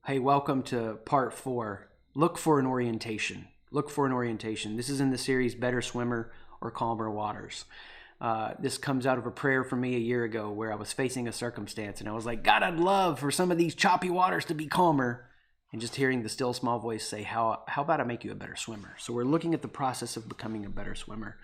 Hey, welcome to part 4. Look for an orientation. Look for an orientation. This is in the series Better Swimmer or Calmer Waters. This comes out of a prayer from me a year ago where I was facing a circumstance and I was like, God, I'd love for some of these choppy waters to be calmer. And just hearing the still small voice say, how about I make you a better swimmer? So we're looking at the process of becoming a better swimmer.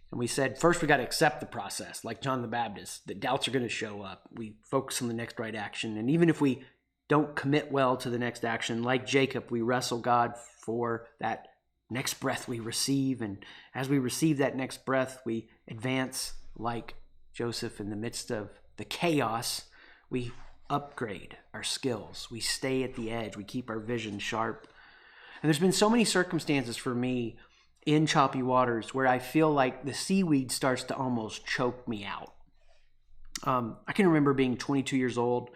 And we said, first we got to accept the process, like John the Baptist, that doubts are going to show up. We focus on the next right action. And even if we don't commit well to the next action, like Jacob, we wrestle God for that next breath we receive. And as we receive that next breath, we advance like Joseph in the midst of the chaos. We upgrade our skills. We stay at the edge. We keep our vision sharp. And there's been so many circumstances for me in choppy waters where I feel like the seaweed starts to almost choke me out. I can remember being 22 years old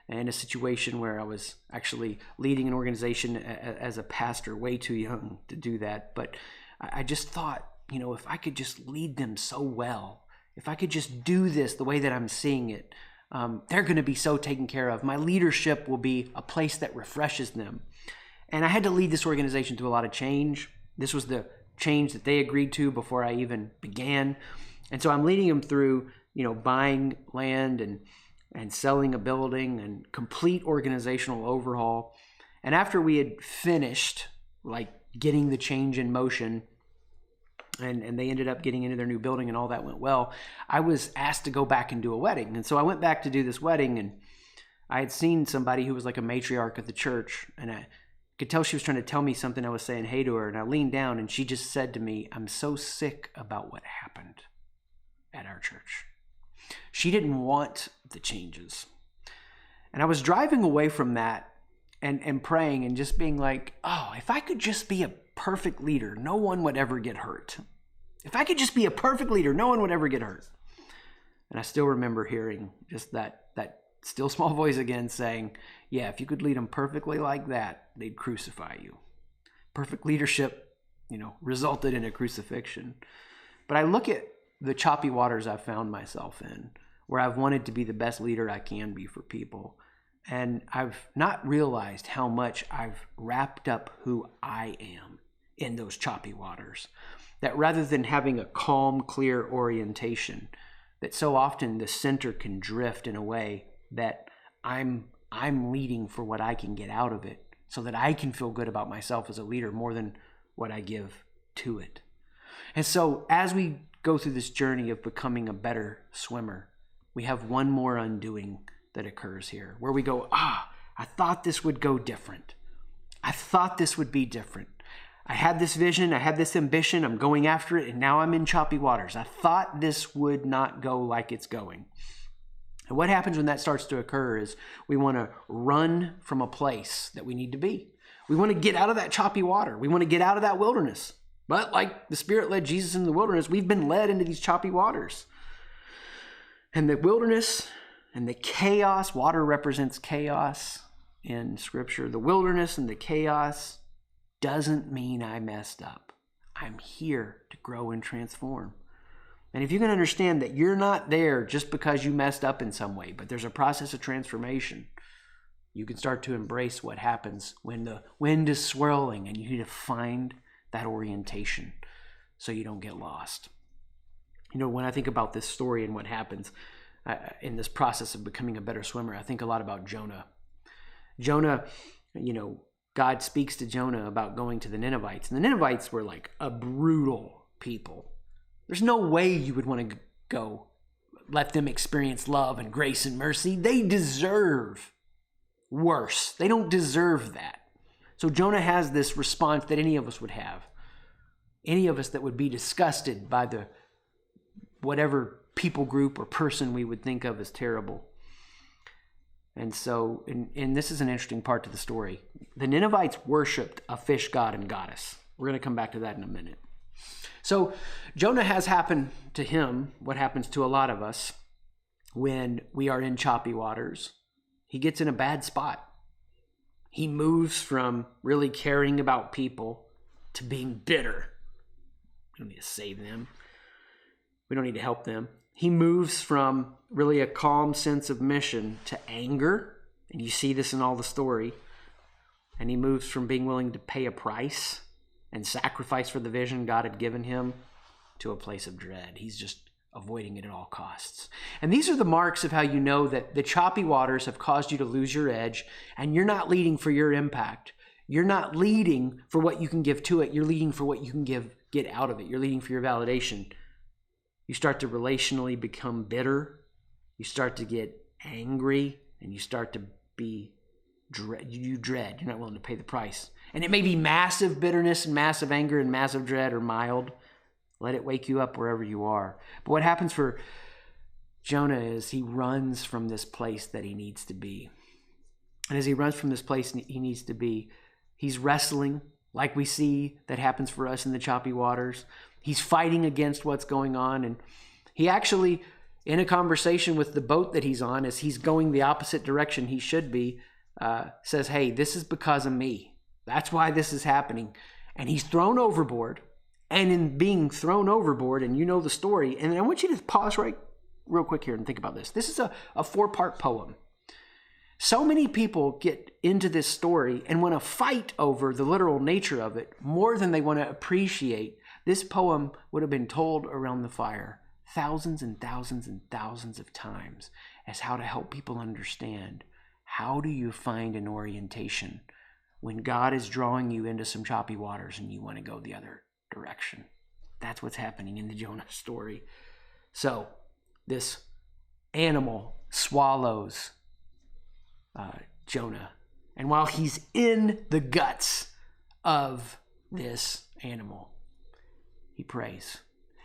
in a situation where I was actually leading an organization as a pastor, way too young to do that. But I just thought, if I could just lead them so well, if I could just do this the way that I'm seeing it, they're going to be so taken care of. My leadership will be a place that refreshes them. And I had to lead this organization through a lot of change. This was the change that they agreed to before I even began. And so I'm leading them through, buying land and selling a building and complete organizational overhaul. And after we had finished, getting the change in motion, and they ended up getting into their new building and all that went well, I was asked to go back and do a wedding. And so I went back to do this wedding, and I had seen somebody who was like a matriarch of the church, and I could tell she was trying to tell me something. I was saying hey to her, and I leaned down and she just said to me, I'm so sick about what happened at our church. She didn't want the changes. And I was driving away from that and praying and just being like, oh, if I could just be a perfect leader, no one would ever get hurt. If I could just be a perfect leader, no one would ever get hurt. And I still remember hearing just that still small voice again saying, yeah, if you could lead them perfectly like that, they'd crucify you. Perfect leadership, resulted in a crucifixion. But I look at the choppy waters I've found myself in, where I've wanted to be the best leader I can be for people. And I've not realized how much I've wrapped up who I am in those choppy waters. That rather than having a calm, clear orientation, that so often the center can drift in a way that I'm leading for what I can get out of it, so that I can feel good about myself as a leader more than what I give to it. And so as we go through this journey of becoming a better swimmer, we have one more undoing that occurs here, where we go, I thought this would go different. I thought this would be different. I had this vision, I had this ambition, I'm going after it, and now I'm in choppy waters. I thought this would not go like it's going. And what happens when that starts to occur is we want to run from a place that we need to be. We want to get out of that choppy water. We want to get out of that wilderness. But like the Spirit led Jesus into the wilderness, we've been led into these choppy waters. And the wilderness and the chaos, water represents chaos in Scripture. The wilderness and the chaos doesn't mean I messed up. I'm here to grow and transform. And if you can understand that you're not there just because you messed up in some way, but there's a process of transformation, you can start to embrace what happens when the wind is swirling and you need to find that orientation so you don't get lost. When I think about this story and what happens in this process of becoming a better swimmer, I think a lot about Jonah. Jonah, God speaks to Jonah about going to the Ninevites. And the Ninevites were like a brutal people. There's no way you would want to go let them experience love and grace and mercy. They deserve worse. They don't deserve that. So Jonah has this response that any of us would have. Any of us that would be disgusted by the whatever people group or person we would think of as terrible. And so, and this is an interesting part to the story. The Ninevites worshipped a fish god and goddess. We're going to come back to that in a minute. So Jonah has happened to him what happens to a lot of us when we are in choppy waters. He gets in a bad spot. He moves from really caring about people to being bitter. We don't need to save them. We don't need to help them. He moves from really a calm sense of mission to anger. And you see this in all the story. And he moves from being willing to pay a price and sacrifice for the vision God had given him to a place of dread. He's just avoiding it at all costs. And these are the marks of how you know that the choppy waters have caused you to lose your edge, and you're not leading for your impact. You're not leading for what you can give to it. You're leading for what you can get out of it. You're leading for your validation. You start to relationally become bitter. You start to get angry, and you start to be you dread. You're not willing to pay the price. And it may be massive bitterness and massive anger and massive dread, or mild. Let it wake you up wherever you are. But what happens for Jonah is he runs from this place that he needs to be. And as he runs from this place he needs to be, he's wrestling, like we see that happens for us in the choppy waters. He's fighting against what's going on. And he actually, in a conversation with the boat that he's on, as he's going the opposite direction he should be, says, hey, this is because of me. That's why this is happening. And he's thrown overboard. And in being thrown overboard, and you know the story, and I want you to pause real quick here and think about this. This is a 4-part poem. So many people get into this story and want to fight over the literal nature of it more than they want to appreciate. This poem would have been told around the fire thousands and thousands and thousands of times as how to help people understand, how do you find an orientation when God is drawing you into some choppy waters and you want to go the other direction. That's what's happening in the Jonah story. So this animal swallows Jonah. And while he's in the guts of this animal, he prays.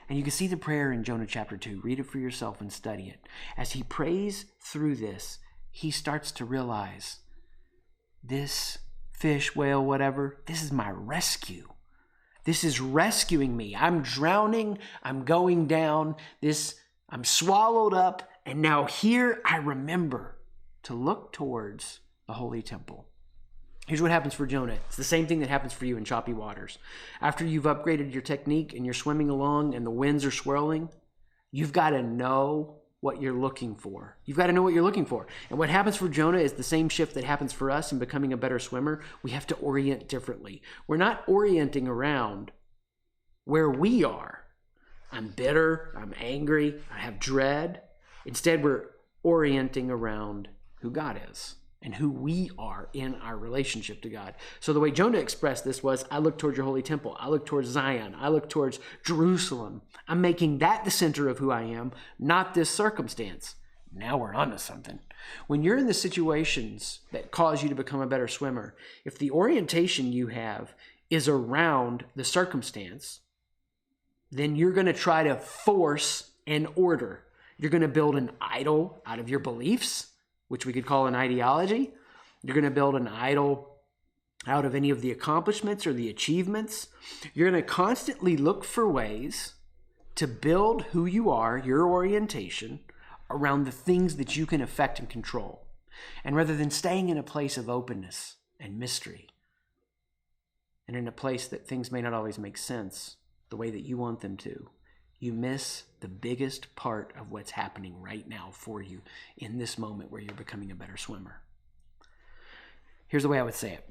And you can see the prayer in Jonah chapter 2. Read it for yourself and study it. As he prays through this, he starts to realize this fish, whale, whatever, this is my rescue. This is rescuing me. I'm drowning. I'm going down. I'm swallowed up. And now here I remember to look towards the holy temple. Here's what happens for Jonah. It's the same thing that happens for you in choppy waters. After you've upgraded your technique and you're swimming along and the winds are swirling, you've got to know what you're looking for. You've got to know what you're looking for. And what happens for Jonah is the same shift that happens for us in becoming a better swimmer. We have to orient differently. We're not orienting around where we are. I'm bitter, I'm angry, I have dread. Instead, we're orienting around who God is and who we are in our relationship to God. So the way Jonah expressed this was, I look towards your holy temple. I look towards Zion. I look towards Jerusalem. I'm making that the center of who I am, not this circumstance. Now we're onto something. When you're in the situations that cause you to become a better swimmer, if the orientation you have is around the circumstance, then you're going to try to force an order. You're going to build an idol out of your beliefs, which we could call an ideology. You're going to build an idol out of any of the accomplishments or the achievements. You're going to constantly look for ways to build who you are, your orientation, around the things that you can affect and control. And rather than staying in a place of openness and mystery, and in a place that things may not always make sense the way that you want them to, you miss the biggest part of what's happening right now for you in this moment where you're becoming a better swimmer. Here's the way I would say it.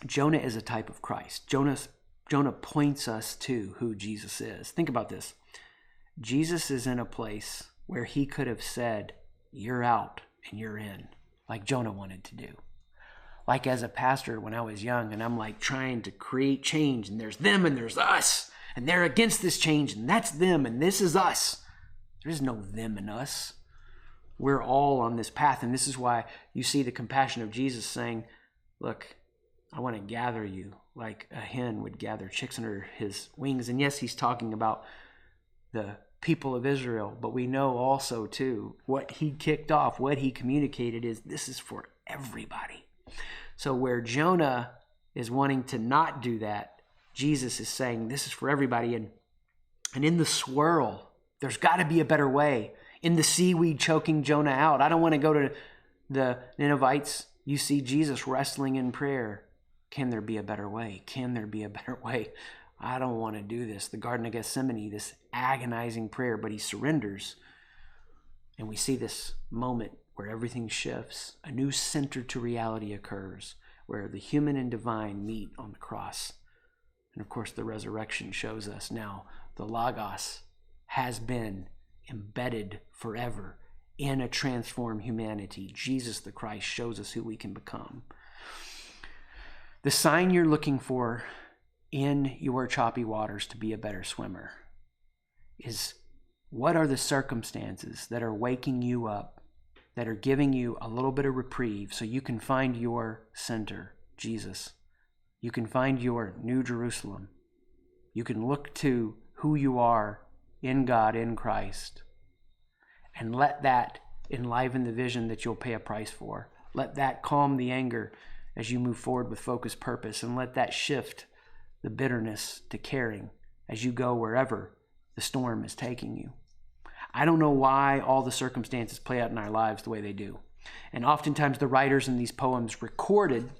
Jonah is a type of Christ. Jonah points us to who Jesus is. Think about this. Jesus is in a place where he could have said, you're out and you're in, like Jonah wanted to do. Like as a pastor when I was young and I'm like trying to create change and there's them and there's us. And they're against this change, and that's them, and this is us. There is no them and us. We're all on this path, and this is why you see the compassion of Jesus saying, look, I want to gather you like a hen would gather chicks under his wings. And yes, he's talking about the people of Israel, but we know also, too, what he kicked off, what he communicated is this is for everybody. So where Jonah is wanting to not do that, Jesus is saying this is for everybody. And in the swirl, there's got to be a better way. In the seaweed choking Jonah out, I don't want to go to the Ninevites. You see Jesus wrestling in prayer. Can there be a better way? Can there be a better way? I don't want to do this. The Garden of Gethsemane, this agonizing prayer, but he surrenders. And we see this moment where everything shifts. A new center to reality occurs, where the human and divine meet on the cross. And of course, the resurrection shows us now the Logos has been embedded forever in a transformed humanity. Jesus the Christ shows us who we can become. The sign you're looking for in your choppy waters to be a better swimmer is, what are the circumstances that are waking you up, that are giving you a little bit of reprieve so you can find your center, Jesus. You can find your New Jerusalem. You can look to who you are in God, in Christ, and let that enliven the vision that you'll pay a price for. Let that calm the anger as you move forward with focused purpose, and let that shift the bitterness to caring as you go wherever the storm is taking you. I don't know why all the circumstances play out in our lives the way they do. And oftentimes the writers in these poems recorded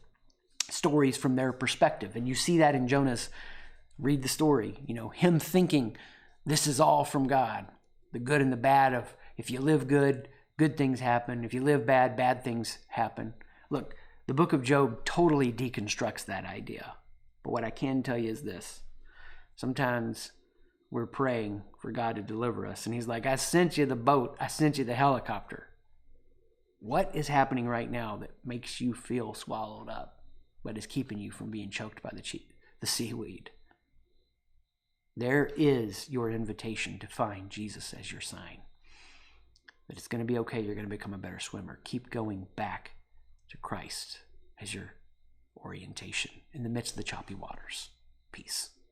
stories from their perspective. And you see that in Jonah's, read the story, him thinking this is all from God. The good and the bad of, if you live good, good things happen. If you live bad, bad things happen. Look, the book of Job totally deconstructs that idea. But what I can tell you is this. Sometimes we're praying for God to deliver us, and he's like, I sent you the boat. I sent you the helicopter. What is happening right now that makes you feel swallowed up, but is keeping you from being choked by the seaweed? There is your invitation to find Jesus as your sign. That it's going to be okay. You're going to become a better swimmer. Keep going back to Christ as your orientation in the midst of the choppy waters. Peace.